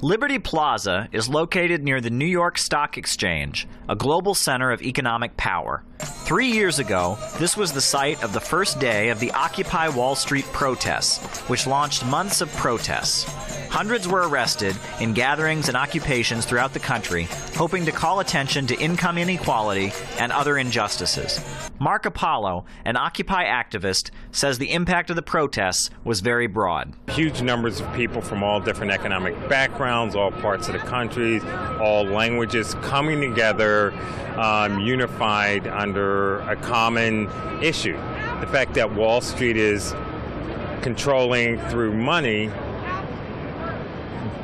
Liberty Plaza is located near the New York Stock Exchange, a global center of economic power. 3 years ago, this was the site of the first day of the Occupy Wall Street protests, which launched months of protests. Hundreds were arrested in gatherings and occupations throughout the country, hoping to call attention to income inequality and other injustices. Mark Apollo, an Occupy activist, says the impact of the protests was very broad. Huge numbers of people from all different economic backgrounds, all parts of the country, all languages coming together, unified under a common issue. The fact that Wall Street is controlling through money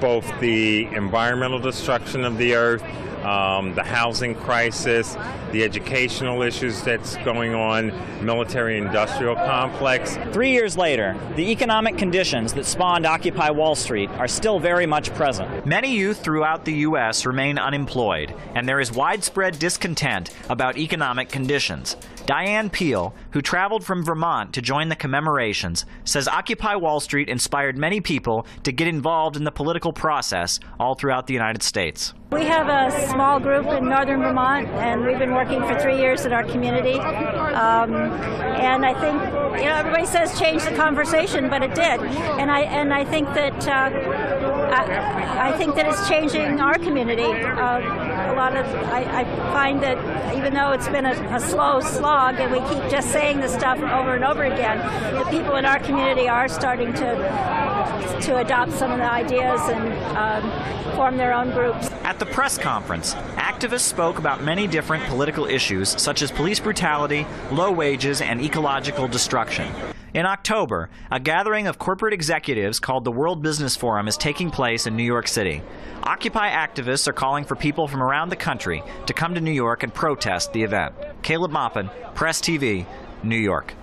both the environmental destruction of the earth, the housing crisis, the educational issues that's going on, military-industrial complex. 3 years later, the economic conditions that spawned Occupy Wall Street are still very much present. Many youth throughout the U.S. remain unemployed, and there is widespread discontent about economic conditions. Diane Peel, who traveled from Vermont to join the commemorations, says Occupy Wall Street inspired many people to get involved in the political process all throughout the United States. We have a small group in northern Vermont, and we've been working for 3 years in our community. And I think, everybody says change the conversation, but it did. And I think that I think that it's changing our community. I find that even though it's been a slow slog, and we keep just saying this stuff over and over again, the people in our community are starting to adopt some of the ideas and form their own groups. At the press conference, activists spoke about many different political issues such as police brutality, low wages, and ecological destruction. In October, a gathering of corporate executives called the World Business Forum is taking place in New York City. Occupy activists are calling for people from around the country to come to New York and protest the event. Caleb Maupin, Press TV, New York.